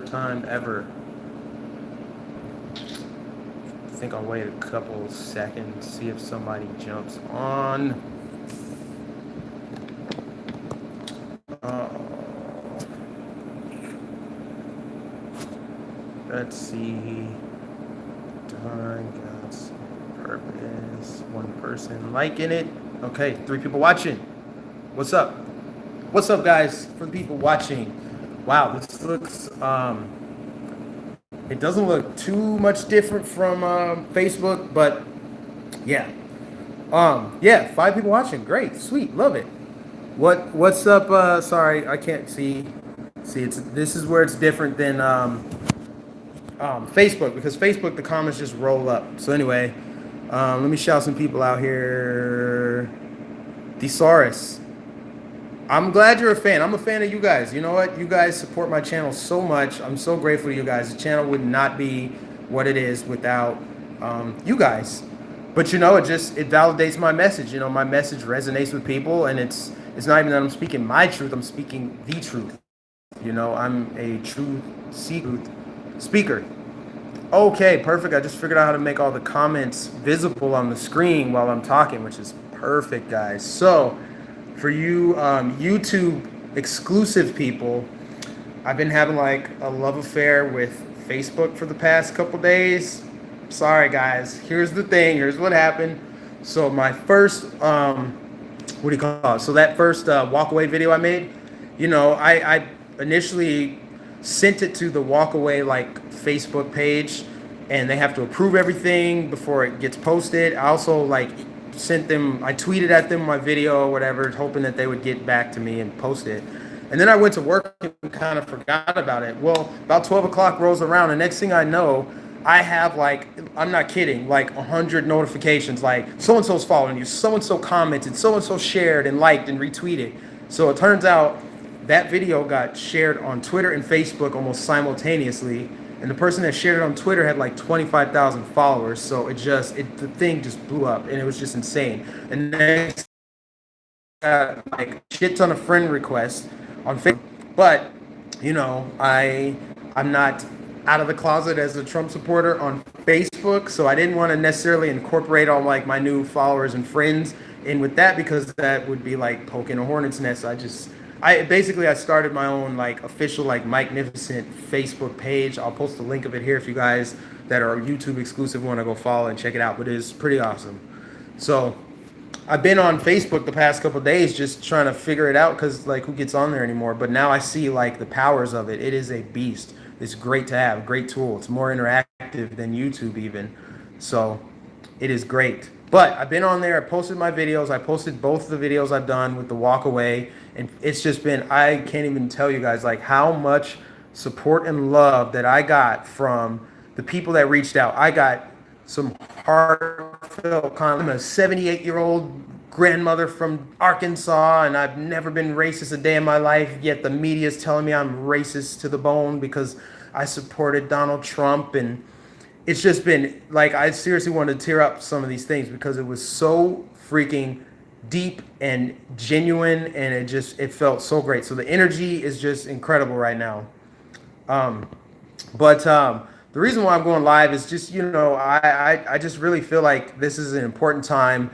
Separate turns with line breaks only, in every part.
third time ever. I think I'll wait a couple seconds, see if somebody jumps on. Let's see. Done, God's purpose. One person liking it. Okay, 3 people watching. What's up? What's up, guys? For the people watching. Wow, this looks it doesn't look too much different from Facebook, but yeah. Yeah, 5 people watching. Great, sweet, love it. What's up? Sorry, I can't see. See, this is where it's different than Facebook, because Facebook the comments just roll up. So anyway, let me shout some people out here. Thesaurus. I'm glad you're a fan. I'm a fan of you guys. You know what? You guys support my channel so much. I'm so grateful to you guys. The channel would not be what it is without you guys. But you know, it validates my message. You know, my message resonates with people, and it's not even that I'm speaking my truth. I'm speaking the truth. You know, I'm a truth speaker. Okay, perfect. I just figured out how to make all the comments visible on the screen while I'm talking, which is perfect, guys. So for you YouTube exclusive people, I've been having like a love affair with Facebook for the past couple days. Sorry, guys. Here's the thing. Here's what happened. So my first, what do you call it? So that first walk away video I made, you know, I initially sent it to the walk away like Facebook page, and they have to approve everything before it gets posted. I also like sent them, I tweeted at them my video or whatever, hoping that they would get back to me and post it. And then I went to work and kind of forgot about it. Well, about 12 o'clock rolls around, and next thing I know, I have like, I'm not kidding, like 100 notifications, like so-and-so's following you, so-and-so commented, so-and-so shared and liked and retweeted. So it turns out that video got shared on Twitter and Facebook almost simultaneously. And the person that shared it on Twitter had like 25,000 followers. So the thing just blew up, and it was just insane. And next, like shit ton of friend requests on Facebook. But, you know, I'm not out of the closet as a Trump supporter on Facebook, so I didn't want to necessarily incorporate all like my new followers and friends in with that, because that would be like poking a hornet's nest. I started my own like official like Mike Nificent Facebook page. I'll post a link of it here if you guys that are YouTube exclusive want to go follow and check it out. But it is pretty awesome. So I've been on Facebook the past couple of days just trying to figure it out, because like who gets on there anymore? But now I see like the powers of it. It is a beast. It's great to have, great tool. It's more interactive than YouTube even. So it is great. But I've been on there. I posted my videos. I posted both the videos I've done with the walk away. And it's just been, I can't even tell you guys like how much support and love that I got from the people that reached out. I got some heartfelt comments. I'm a 78-year-old grandmother from Arkansas, and I've never been racist a day in my life, yet the media is telling me I'm racist to the bone because I supported Donald Trump. And it's just been like, I seriously wanted to tear up some of these things because it was so freaking deep and genuine, and it felt so great. So the energy is just incredible right now. But the reason why I'm going live is just, you know, I just really feel like this is an important time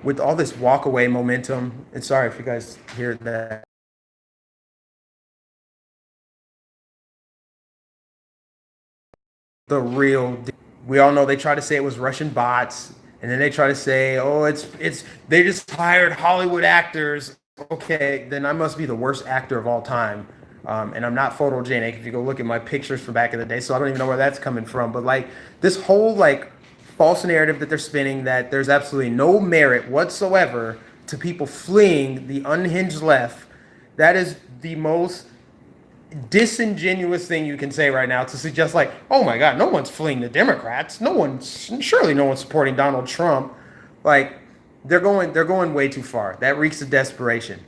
with all this walk away momentum. And sorry if you guys hear that. The real, we all know they try to say it was Russian bots, and then they try to say, oh, they just hired Hollywood actors. Okay, then I must be the worst actor of all time. And I'm not photogenic if you go look at my pictures from back in the day, so I don't even know where that's coming from. But like this whole like false narrative that they're spinning, that there's absolutely no merit whatsoever to people fleeing the unhinged left, that is the most disingenuous thing you can say right now, to suggest like, oh my God, no one's fleeing the Democrats. Surely no one's supporting Donald Trump. Like they're going way too far. That reeks of desperation.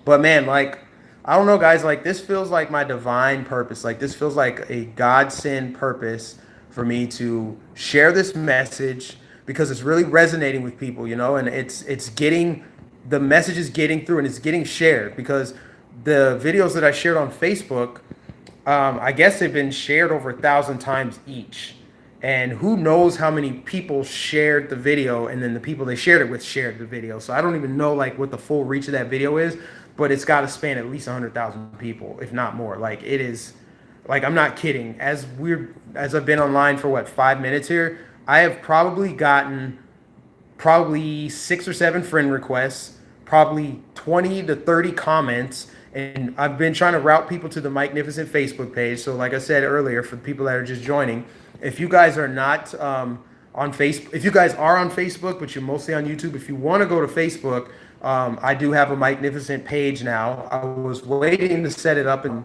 But man, like, I don't know, guys, like this feels like my divine purpose. Like this feels like a God-sent purpose for me to share this message, because it's really resonating with people, you know, and the message is getting through, and it's getting shared, because the videos that I shared on Facebook, I guess they've been shared over 1,000 times each. And who knows how many people shared the video, and then the people they shared it with shared the video. So I don't even know like what the full reach of that video is, but it's got to span at least 100,000 people, if not more. Like it is, like I'm not kidding. As I've been online for what 5 minutes here, I have probably gotten probably 6 or 7 friend requests, probably 20 to 30 comments, and I've been trying to route people to the Mike Nificent Facebook page. So, like I said earlier, for the people that are just joining, if you guys are not on Facebook, if you guys are on Facebook, but you're mostly on YouTube, if you want to go to Facebook, I do have a Mike Nificent page now. I was waiting to set it up and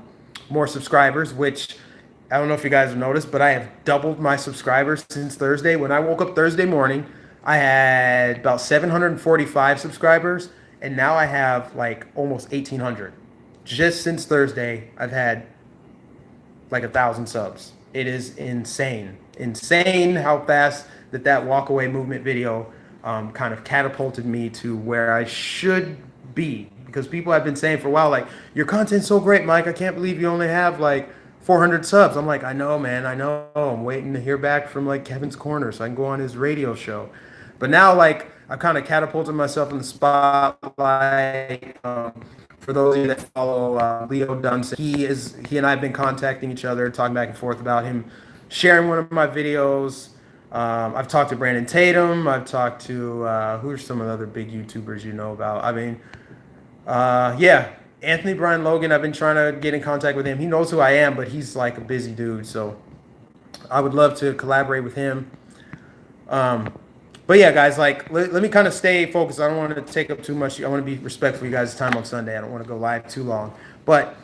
more subscribers, which I don't know if you guys have noticed, but I have doubled my subscribers since Thursday. When I woke up Thursday morning, I had about 745 subscribers, and now I have like almost 1,800. Just since Thursday, I've had like 1,000 subs. It is insane how fast that walkaway movement video kind of catapulted me to where I should be. Because people have been saying for a while, like, your content's so great, Mike. I can't believe you only have like 400 subs. I'm like, I know, man. I know. I'm waiting to hear back from like Kevin's Corner so I can go on his radio show. But now, like, I've kind of catapulted myself in the spotlight. For those of you that follow Leo Dunson, he and I have been contacting each other, talking back and forth about him sharing one of my videos. I've talked to Brandon Tatum. I've talked to who are some of the other big YouTubers you know about. I mean, yeah, Anthony Brian Logan. I've been trying to get in contact with him. He knows who I am, but he's like a busy dude. So I would love to collaborate with him. But yeah, guys, like, let me kind of stay focused. I don't want to take up too much. I want to be respectful of you guys' time on Sunday. I don't want to go live too long. But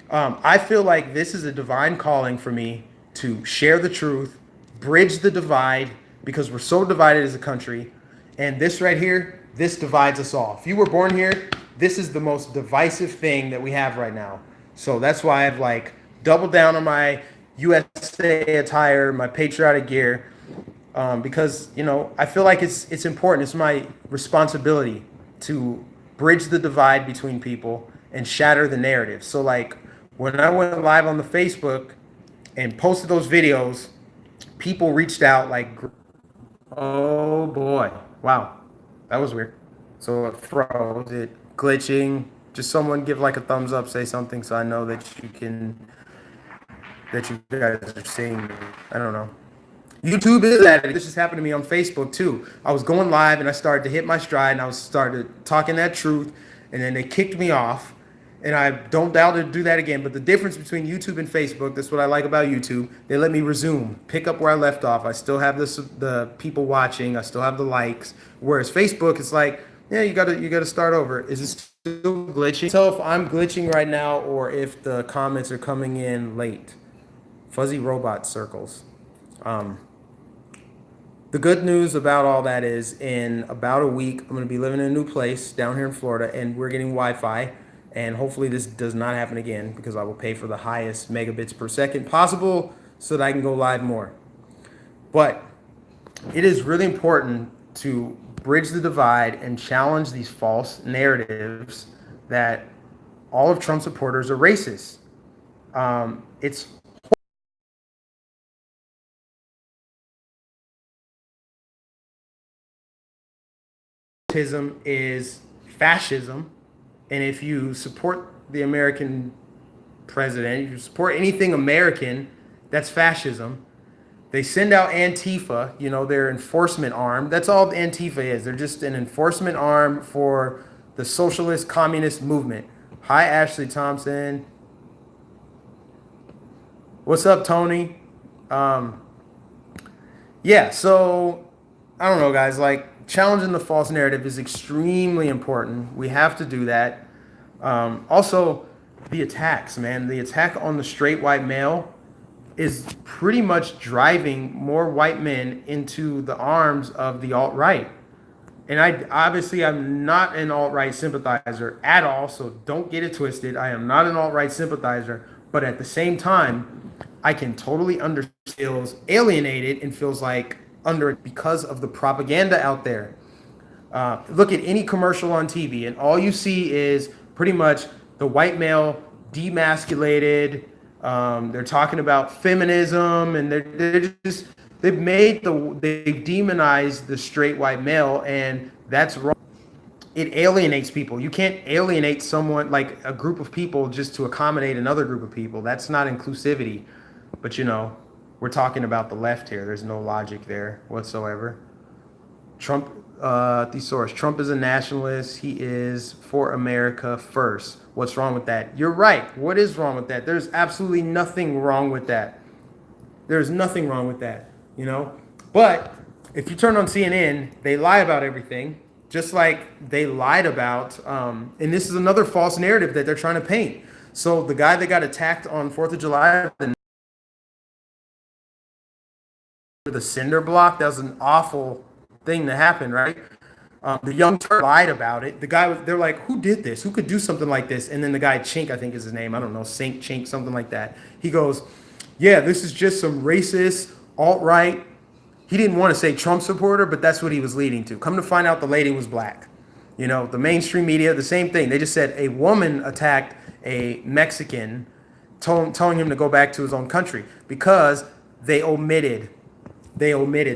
I feel like this is a divine calling for me to share the truth, bridge the divide, because we're so divided as a country. And this right here, this divides us all. If you were born here, this is the most divisive thing that we have right now. So that's why I've like doubled down on my USA attire, my patriotic gear. Because, you know, I feel like it's important. It's my responsibility to bridge the divide between people and shatter the narrative. So, like, when I went live on the Facebook and posted those videos, people reached out like, oh boy, wow, that was weird. So it froze, it glitching. Just someone give like a thumbs up, say something, so I know that you guys are seeing me. I don't know. YouTube is at it. This just happened to me on Facebook too. I was going live and I started to hit my stride and I was started talking that truth, and then they kicked me off. And I don't doubt to do that again. But the difference between YouTube and Facebook, that's what I like about YouTube. They let me resume, pick up where I left off. I still have the people watching. I still have the likes. Whereas Facebook, it's like, yeah, you gotta start over. Is it still glitching? So if I'm glitching right now or if the comments are coming in late. Fuzzy robot circles. The good news about all that is in about a week, I'm going to be living in a new place down here in Florida, and we're getting Wi-Fi. And hopefully this does not happen again because I will pay for the highest megabits per second possible so that I can go live more. But it is really important to bridge the divide and challenge these false narratives that all of Trump supporters are racist. It's Racism is fascism, and if you support the American president, if you support anything American, that's fascism. They send out Antifa, you know, their enforcement arm. That's all Antifa is. They're just an enforcement arm for the socialist communist movement. Hi, Ashley Thompson. What's up, Tony? Yeah, so I don't know, guys. Like, challenging the false narrative is extremely important. We have to do that. Also, the attacks, man. The attack on the straight white male is pretty much driving more white men into the arms of the alt-right. And I'm not an alt-right sympathizer at all, so don't get it twisted. I am not an alt-right sympathizer, but at the same time, I can totally understand feels alienated and feels like under it because of the propaganda out there. Look at any commercial on TV, and all you see is pretty much the white male demasculated, They're talking about feminism, and they've demonized the straight white male, and that's wrong. It alienates people. You can't alienate someone, like a group of people, just to accommodate another group of people. That's not inclusivity. But we're talking about the left here. There's no logic there whatsoever. Trump, thesaurus. Trump is a nationalist. He is for America first. What's wrong with that? You're right. What is wrong with that? There's absolutely nothing wrong with that. There's nothing wrong with that. But if you turn on CNN, they lie about everything, just like they lied about. And this is another false narrative that they're trying to paint. So the guy that got attacked on 4th of July, the cinder block, that was an awful thing to happen, right? The young Turk lied about it. They're like, who did this? Who could do something like this? And then the guy, Chink, I think is his name. I don't know, Sink, Chink, something like that. He goes, yeah, this is just some racist, alt-right. He didn't want to say Trump supporter, but that's what he was leading to. Come to find out, the lady was black. The mainstream media, the same thing. They just said a woman attacked a Mexican, telling him to go back to his own country because they omitted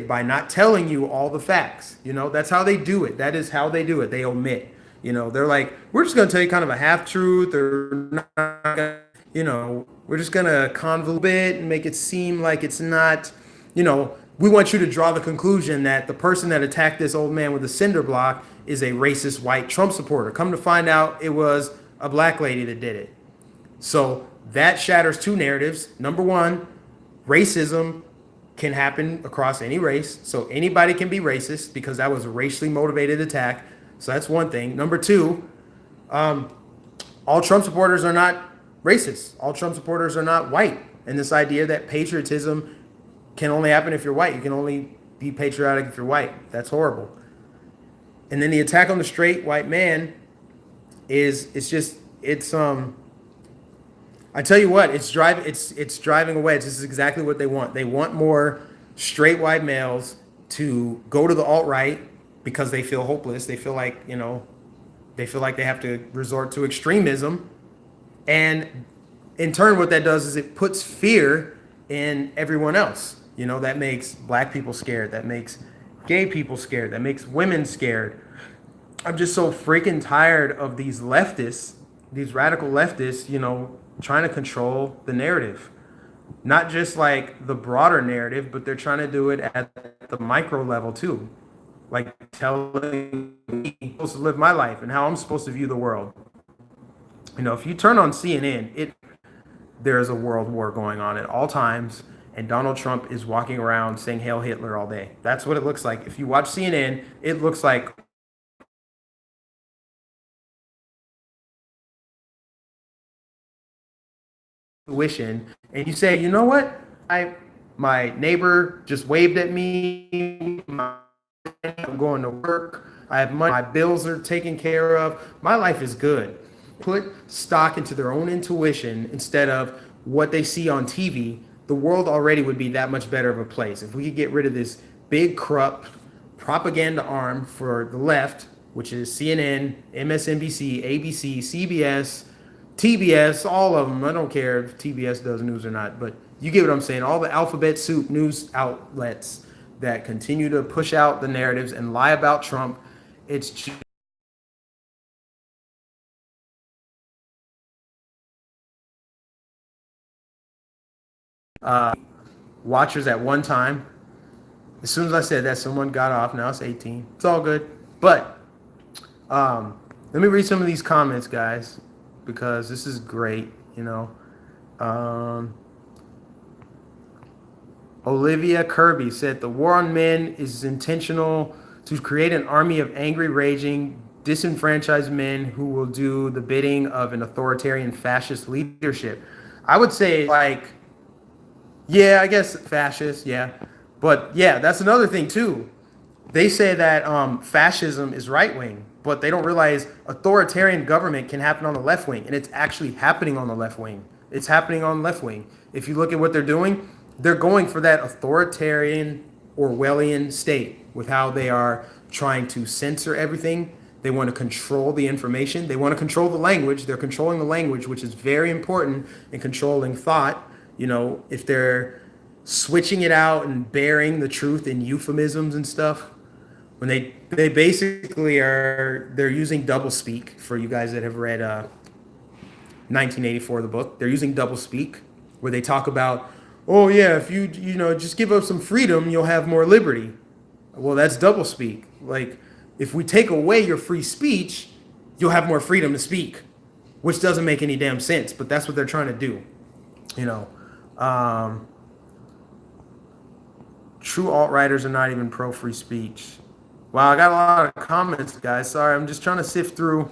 by not telling you all the facts. That's how they do it. That is how they do it. They omit. They're like, we're just going to tell you kind of a half truth, or not, we're just going to convolute a bit and make it seem like it's not, we want you to draw the conclusion that the person that attacked this old man with a cinder block is a racist white Trump supporter. Come to find out, it was a black lady that did it. So that shatters two narratives. Number one, racism can happen across any race. So anybody can be racist because that was a racially motivated attack. So that's one thing. Number two, all Trump supporters are not racist. All Trump supporters are not white. And this idea that patriotism can only happen if you're white. You can only be patriotic if you're white. That's horrible. And then the attack on the straight white man I tell you what, it's driving a wedge. This is exactly what they want. They want more straight white males to go to the alt-right because they feel hopeless. They feel like, they have to resort to extremism. And in turn, what that does is it puts fear in everyone else. That makes black people scared. That makes gay people scared. That makes women scared. I'm just so freaking tired of these leftists, these radical leftists, trying to control the narrative. Not just like the broader narrative, but they're trying to do it at the micro level too. Like telling me I'm supposed to live my life and how I'm supposed to view the world. If you turn on CNN, there's a world war going on at all times, and Donald Trump is walking around saying Hail Hitler all day. That's what it looks like. If you watch CNN, it looks like tuition, and you say, you know what? My neighbor just waved at me. I'm going to work. I have money. My bills are taken care of. My life is good. Put stock into their own intuition instead of what they see on TV. The world already would be that much better of a place if we could get rid of this big corrupt propaganda arm for the left, which is CNN, MSNBC, ABC, CBS, TBS, all of them. I don't care if TBS does news or not, but you get what I'm saying. All the alphabet soup news outlets that continue to push out the narratives and lie about Trump. It's just watchers at one time. As soon as I said that, someone got off. Now it's 18. It's all good. But let me read some of these comments, guys, because this is great. Olivia Kirby said the war on men is intentional to create an army of angry, raging, disenfranchised men who will do the bidding of an authoritarian fascist leadership. I would say, like, yeah, I guess fascist, yeah. But yeah, that's another thing too. They say that fascism is right wing, but they don't realize authoritarian government can happen on the left wing, and it's actually happening on the left wing. It's happening on the left wing. If you look at what they're doing, they're going for that authoritarian Orwellian state with how they are trying to censor everything. They want to control the information. They want to control the language. They're controlling the language, which is very important in controlling thought. If they're switching it out and bearing the truth in euphemisms and stuff, when they basically they're using doublespeak. For you guys that have read 1984, the book, they're using doublespeak, where they talk about, oh yeah, if you just give up some freedom, you'll have more liberty. Well, that's doublespeak. Like, if we take away your free speech, you'll have more freedom to speak, which doesn't make any damn sense. But that's what they're trying to do. True alt-writers are not even pro-free speech. Wow, I got a lot of comments, guys. Sorry, I'm just trying to sift through.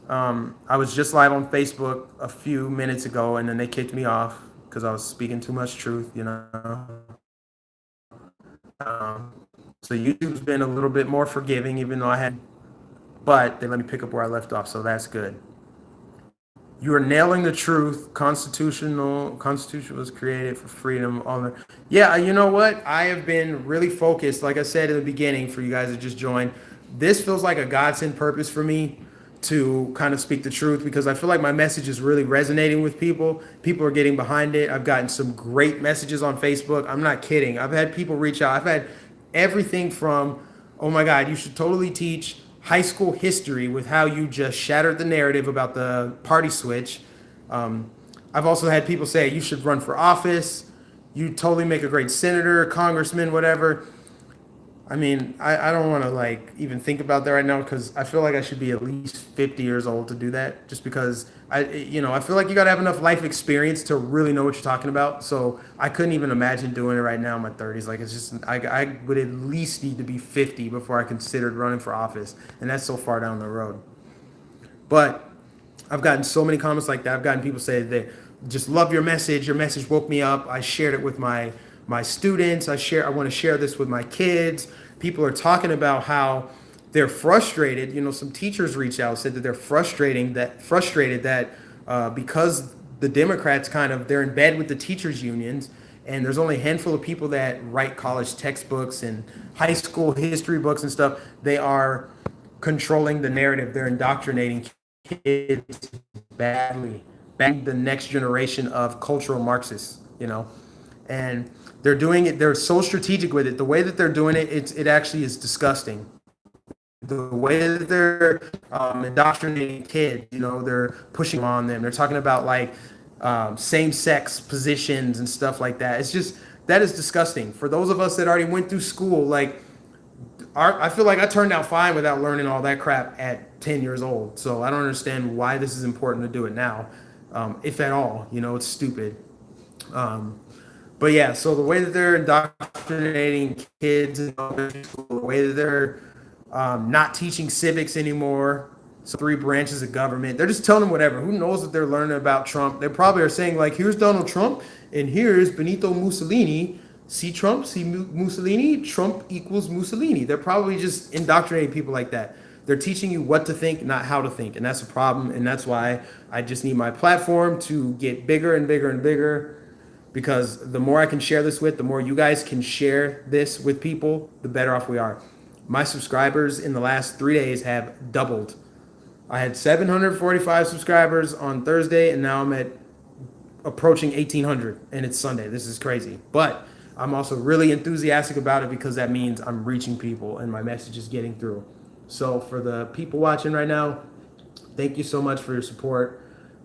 I was just live on Facebook a few minutes ago, and then they kicked me off because I was speaking too much truth, So YouTube's been a little bit more forgiving, even though but they let me pick up where I left off, so that's good. You are nailing the truth. Constitution was created for freedom. Yeah, you know what? I have been really focused, like I said in the beginning, for you guys that just joined. This feels like a godsend purpose for me to kind of speak the truth, because I feel like my message is really resonating with people. People are getting behind it. I've gotten some great messages on Facebook. I'm not kidding. I've had people reach out. I've had everything from, oh my God, you should totally teach high school history with how you just shattered the narrative about the party switch. I've also had people say you should run for office. You totally make a great senator, congressman, whatever. I mean, I don't want to even think about that right now, because I feel like I should be at least 50 years old to do that, just because I feel like you got to have enough life experience to really know what you're talking about. So I couldn't even imagine doing it right now in my 30s. Like, it's just, I would at least need to be 50 before I considered running for office. And that's so far down the road. But I've gotten so many comments like that. I've gotten people say they just love your message. Your message woke me up. I shared it with my students. I want to share this with my kids. People are talking about how they're frustrated. Some teachers reached out, said that they're frustrated that because the Democrats they're in bed with the teachers unions, and there's only a handful of people that write college textbooks and high school history books and stuff. They are controlling the narrative. They're indoctrinating kids badly, the next generation of cultural Marxists, and they're doing it. They're so strategic with it. The way that they're doing it, it actually is disgusting. The way that they're indoctrinating kids, they're pushing on them. They're talking about same-sex positions and stuff like that. That is disgusting. For those of us that already went through school, I feel like I turned out fine without learning all that crap at 10 years old. So I don't understand why this is important to do it now, if at all. It's stupid. But yeah, so the way that they're indoctrinating kids in school, the way that they're not teaching civics anymore, so 3 branches of government, they're just telling them whatever. Who knows what they're learning about Trump? They probably are saying, here's Donald Trump, and here's Benito Mussolini. See Trump, see Mussolini, Trump equals Mussolini. They're probably just indoctrinating people like that. They're teaching you what to think, not how to think, and that's a problem, and that's why I just need my platform to get bigger and bigger and bigger. Because the more I can share this with, the more you guys can share this with people, the better off we are. My subscribers in the last 3 days have doubled. I had 745 subscribers on Thursday, and now I'm at approaching 1,800, and it's Sunday. This is crazy. But I'm also really enthusiastic about it, because that means I'm reaching people and my message is getting through. So for the people watching right now, thank you so much for your support.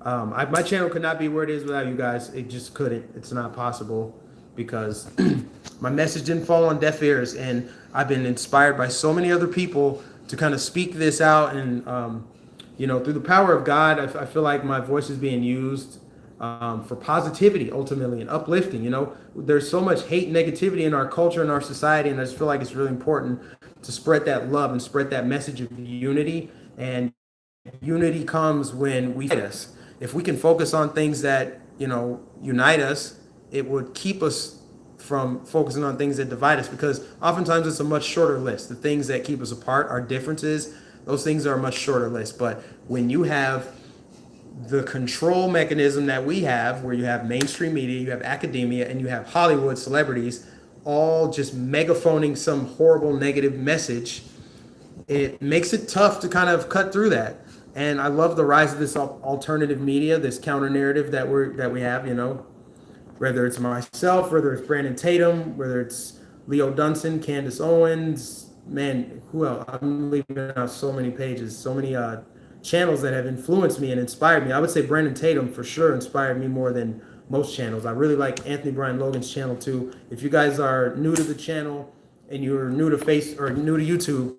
My channel could not be where it is without you guys. It just couldn't. It's not possible, because my message didn't fall on deaf ears, and I've been inspired by so many other people to kind of speak this out. And through the power of God, I feel like my voice is being used for positivity ultimately, and uplifting. There's so much hate and negativity in our culture and our society, and I just feel like it's really important to spread that love and spread that message of unity. And unity comes when we unite us. If we can focus on things that, unite us, it would keep us from focusing on things that divide us, because oftentimes it's a much shorter list. The things that keep us apart, our differences, those things are a much shorter list. But when you have the control mechanism that we have, where you have mainstream media, you have academia, and you have Hollywood celebrities, all just megaphoning some horrible negative message, it makes it tough to kind of cut through that. And I love the rise of this alternative media, this counter narrative that we have, you know, whether it's myself, whether it's Brandon Tatum, whether it's Leo Dunson, Candace Owens, man, who else? I'm leaving out so many pages, so many channels that have influenced me and inspired me. I would say Brandon Tatum for sure inspired me more than most channels. I really like Anthony Brian Logan's channel too. If you guys are new to the channel and you're new to new to YouTube,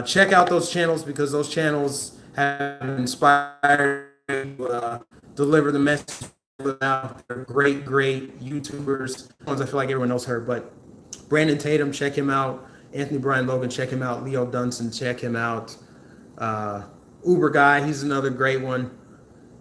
check out those channels because those channels have inspired me to deliver the message. They're great YouTubers. Ones I feel like everyone knows her, but Brandon Tatum, check him out. Anthony Brian Logan, check him out. Leo Dunson, check him out. Uber Guy, he's another great one.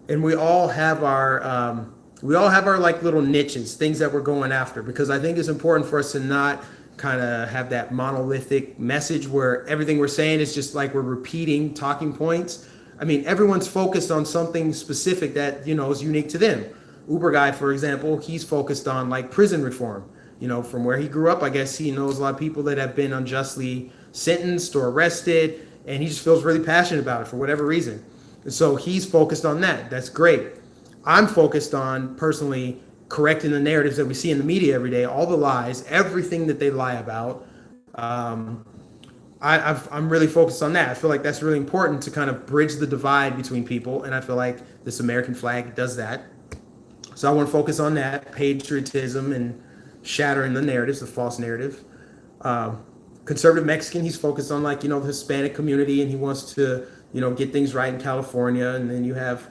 And we all have our like little niches, things that we're going after, because I think it's important for us to not kind of have that monolithic message where everything we're saying is just like we're repeating talking points. I mean, everyone's focused on something specific that, you know, is unique to them. Uber Guy, for example, he's focused on like prison reform. You know, from where he grew up, I guess he knows a lot of people that have been unjustly sentenced or arrested, and he just feels really passionate about it for whatever reason. And so he's focused on that. That's great. I'm focused on personally correcting the narratives that we see in the media every day, all the lies, everything that they lie about. I'm really focused on that. I feel like that's really important to kind of bridge the divide between people, and I feel like this American flag does that. So I want to focus on that, patriotism and shattering the narratives, the false narrative. Conservative Mexican, he's focused on like, you know, the Hispanic community, and he wants to, you know, get things right in California. And then you have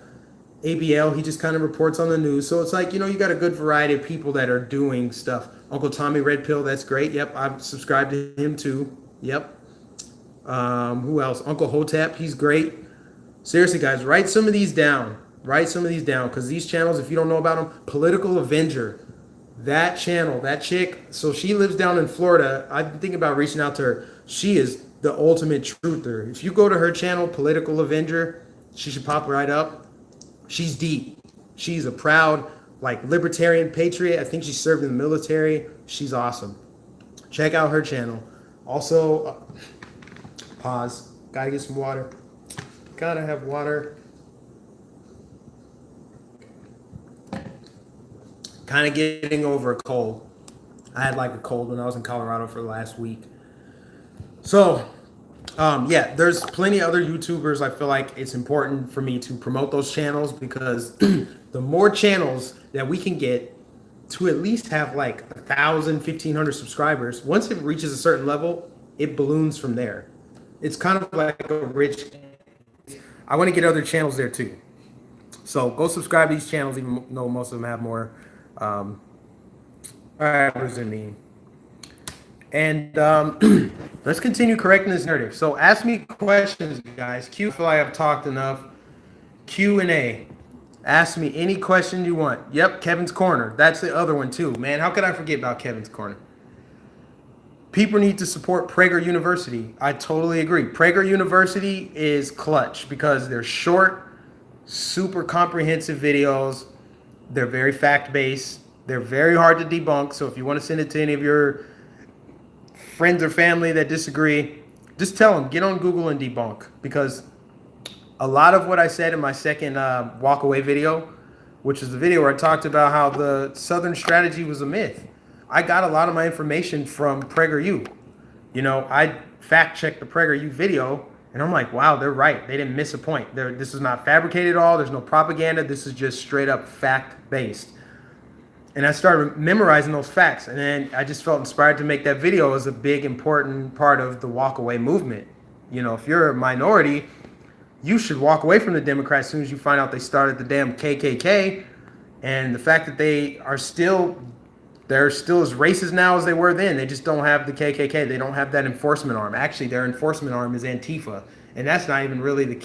ABL, he just kind of reports on the news. So it's like, you know, you got a good variety of people that are doing stuff. Uncle Tommy Red Pill, that's great. Yep, I've subscribed to him too. Yep. Who else? Uncle Hotep, he's great. Seriously, guys, write some of these down. Write some of these down, because these channels, if you don't know about them, Political Avenger, that channel, that chick, so she lives down in Florida. I've been thinking about reaching out to her. She is the ultimate truther. If you go to her channel, Political Avenger, she should pop right up. She's deep. She's a proud, like, libertarian patriot. I think she served in the military. She's awesome. Check out her channel. Also, pause. Gotta get some water. Gotta have water. Kind of getting over a cold. I had like a cold when I was in Colorado for the last week. So, yeah, there's plenty of other YouTubers. I feel like it's important for me to promote those channels, because the more channels that we can get to at least have like 1,000, 1,500 subscribers, once it reaches a certain level, it balloons from there. It's kind of like a rich. I want to get other channels there too. So go subscribe to these channels, even though most of them have more. All right, what does it mean? And let's continue correcting this narrative. So ask me questions, guys. I feel like I've talked enough. Q&A. Ask me any question you want. Yep, Kevin's Corner. That's the other one too, man. How could I forget about Kevin's Corner? People need to support Prager University. I totally agree. Prager University is clutch because they're short, super comprehensive videos. They're very fact-based. They're very hard to debunk. So if you want to send it to any of your friends or family that disagree, just tell them, get on Google and debunk. Because a lot of what I said in my second walk away video, which is the video where I talked about how the Southern strategy was a myth, I got a lot of my information from PragerU. You know, I fact-checked the PragerU video, and I'm like, wow, they're right. They didn't miss a point. This is not fabricated at all. There's no propaganda. This is just straight up fact-based. And I started memorizing those facts. And then I just felt inspired to make that video as a big, important part of the walk-away movement. You know, if you're a minority, you should walk away from the Democrats as soon as you find out they started the damn KKK. And the fact that they're still as racist now as they were then. They just don't have the KKK. They don't have that enforcement arm. Actually, their enforcement arm is Antifa, and that's not even really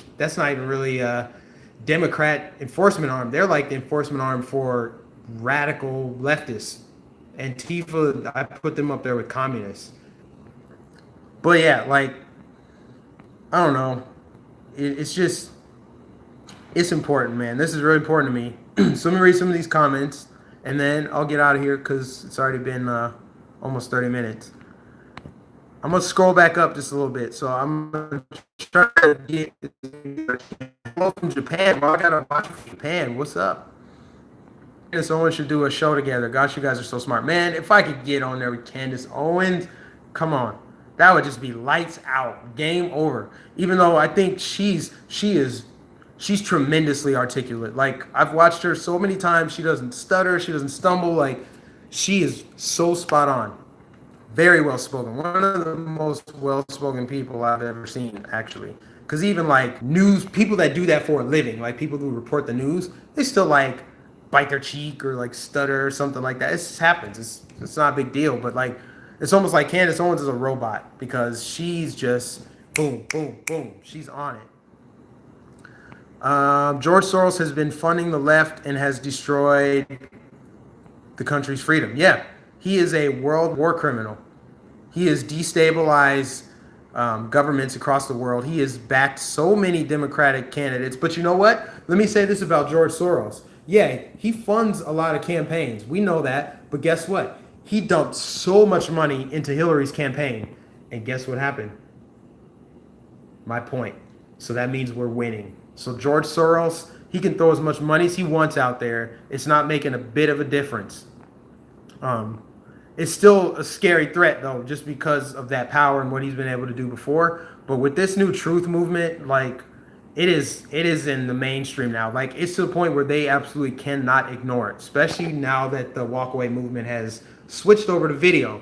Democrat enforcement arm. They're like the enforcement arm for radical leftists. Antifa, I put them up there with communists. But yeah, like, I don't know. It's important, man. This is really important to me. So let me read some of these comments, and then I'll get out of here because it's already been almost 30 minutes. I'm gonna scroll back up just a little bit. So I'm gonna try to get hello from Japan. Bro, I gotta watch from Japan. What's up? Candace Owens should do a show together. Gosh, you guys are so smart. Man, if I could get on there with Candace Owens, come on. That would just be lights out. Game over. Even though I think she's tremendously articulate. Like I've watched her so many times. She doesn't stutter, she doesn't stumble. Like she is so spot on. Very well spoken. One of the most well spoken people I've ever seen, actually. Because even like news people that do that for a living, like people who report the news, they still like bite their cheek or like stutter or something like that. It just happens. It's not a big deal. But like it's almost like Candace Owens is a robot because she's just boom, boom, boom. She's on it. George Soros has been funding the left and has destroyed the country's freedom. Yeah, he is a world war criminal. He has destabilized governments across the world. He has backed so many Democratic candidates. But you know what? Let me say this about George Soros. Yeah, he funds a lot of campaigns. We know that. But guess what? He dumped so much money into Hillary's campaign. And guess what happened? My point. So that means we're winning. So George Soros, he can throw as much money as he wants out there. It's not making a bit of a difference. It's still a scary threat though, just because of that power and what he's been able to do before. But with this new truth movement, like it is in the mainstream now. Like it's to the point where they absolutely cannot ignore it, especially now that the walkaway movement has switched over to video.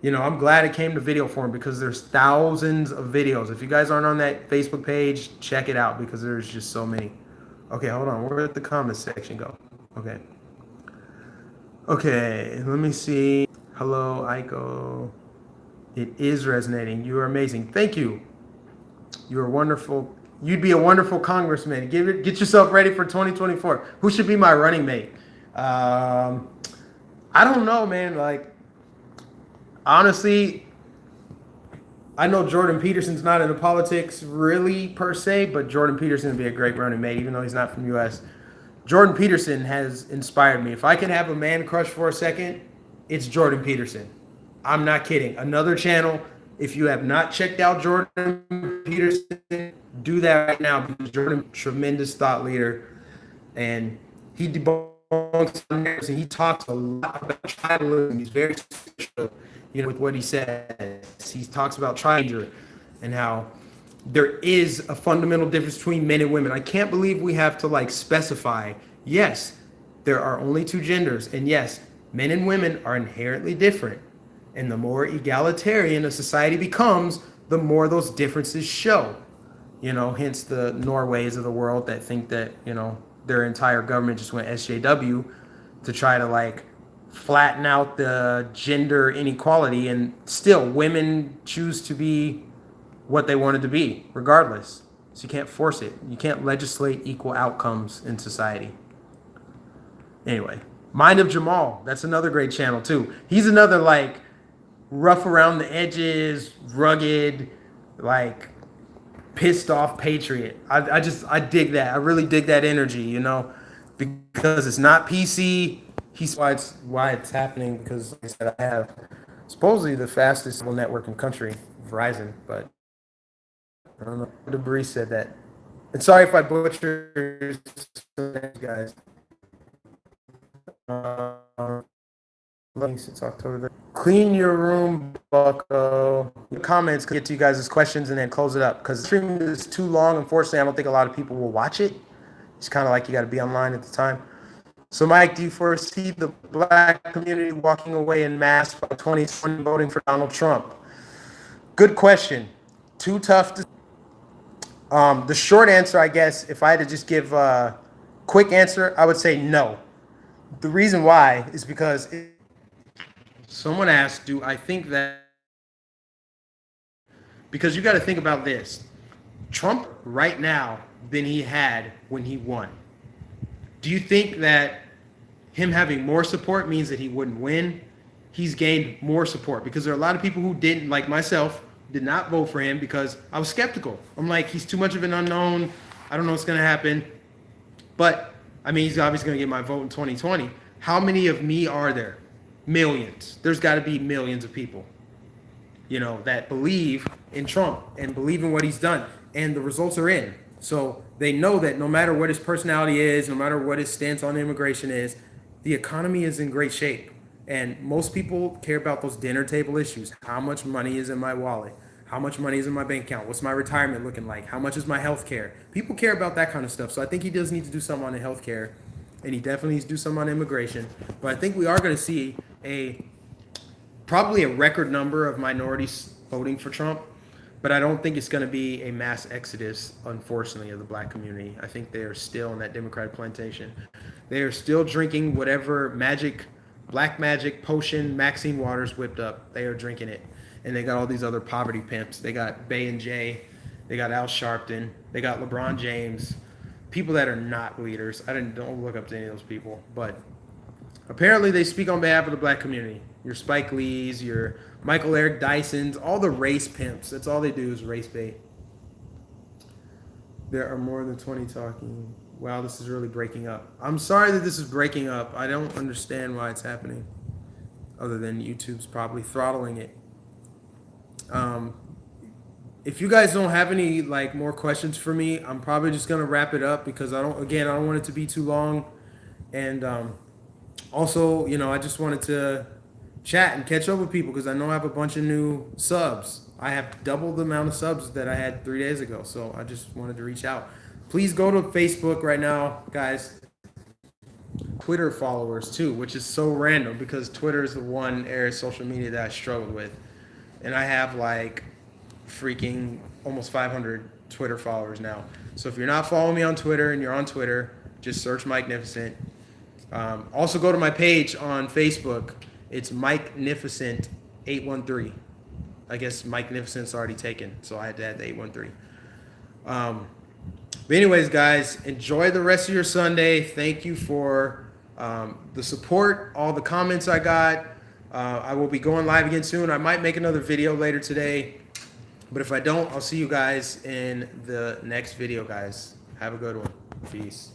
You know, I'm glad it came to video form because there's thousands of videos. If you guys aren't on that Facebook page, check it out because there's just so many. Okay, hold on. Where did the comments section go? Okay. Okay, let me see. Hello, Aiko. It is resonating. You are amazing. Thank you. You are wonderful. You'd be a wonderful congressman. Get yourself ready for 2024. Who should be my running mate? I don't know, man. Like, honestly, I know Jordan Peterson's not into politics really per se, but Jordan Peterson would be a great running mate, even though he's not from the U.S. Jordan Peterson has inspired me. If I can have a man crush for a second, it's Jordan Peterson. I'm not kidding. Another channel. If you have not checked out Jordan Peterson, do that right now because Jordan, tremendous thought leader, and he debunks and he talks a lot about tribalism. He's very special, with what he says. He talks about triangle and how there is a fundamental difference between men and women. I can't believe we have to like specify. Yes, there are only two genders, and yes, men and women are inherently different. And the more egalitarian a society becomes, the more those differences show. Hence the Norways of the world that think that, their entire government just went SJW to try to like flatten out the gender inequality, and still women choose to be what they wanted to be, regardless. So you can't force it. You can't legislate equal outcomes in society. Anyway, Mind of Jamal. That's another great channel too. He's another like rough around the edges, rugged, like pissed off patriot. I dig that. I really dig that energy, because it's not PC. He's why it's happening because, like I said, I have supposedly the fastest network in the country, Verizon, but I don't know. Debris said that. And sorry if I butchered guys. Since October. Clean your room, Bucko. Your comments can get to you guys' questions and then close it up because the stream is too long. Unfortunately, I don't think a lot of people will watch it. It's kind of like you got to be online at the time. So, Mike, do you foresee the black community walking away in mass by 2020 voting for Donald Trump? Good question. Too tough to. The short answer, I guess, if I had to just give a quick answer, I would say no. The reason why is because someone asked, do I think that? Because you got to think about this. Trump right now than he had when he won. Do you think that him having more support means that he wouldn't win? He's gained more support because there are a lot of people who didn't, like myself, did not vote for him because I was skeptical. I'm like, he's too much of an unknown. I don't know what's going to happen. But, he's obviously going to get my vote in 2020. How many of me are there? Millions. There's got to be millions of people. that believe in Trump and believe in what he's done. And the results are in. So they know that no matter what his personality is, no matter what his stance on immigration is, the economy is in great shape. And most people care about those dinner table issues. How much money is in my wallet? How much money is in my bank account? What's my retirement looking like? How much is my health care? People care about that kind of stuff. So I think he does need to do something on the health care. And he definitely needs to do something on immigration. But I think we are going to see probably a record number of minorities voting for Trump, but I don't think it's going to be a mass exodus, unfortunately, of the black community. I think they are still in that Democratic plantation. They are still drinking whatever black magic potion Maxine Waters whipped up. They are drinking it. And they got all these other poverty pimps. They got Bay and Jay. They got Al Sharpton. They got LeBron James. People that are not leaders. Don't look up to any of those people, but apparently they speak on behalf of the black community. Your Spike Lees, your Michael Eric Dysons, all the race pimps. That's all they do is race bait. There are more than 20 talking. Wow, this is really breaking up. I'm sorry that this is breaking up. I don't understand why it's happening, other than YouTube's probably throttling it. If you guys don't have any more questions for me, I'm probably just gonna wrap it up because I don't want it to be too long. And also, I just wanted to chat and catch up with people because I know I have a bunch of new subs. I have double the amount of subs that I had 3 days ago. So I just wanted to reach out. Please go to Facebook right now, guys. Twitter followers too, which is so random because Twitter is the one area of social media that I struggled with. And I have freaking almost 500 Twitter followers now. So if you're not following me on Twitter and you're on Twitter, just search Mike Nificent. Also go to my page on Facebook. It's Mike Nificent 813. I guess Mike Nificent's already taken, so I had to add the 813. But anyways, guys, enjoy the rest of your Sunday. Thank you for the support, all the comments I got. I will be going live again soon. I might make another video later today. But if I don't, I'll see you guys in the next video, guys. Have a good one. Peace.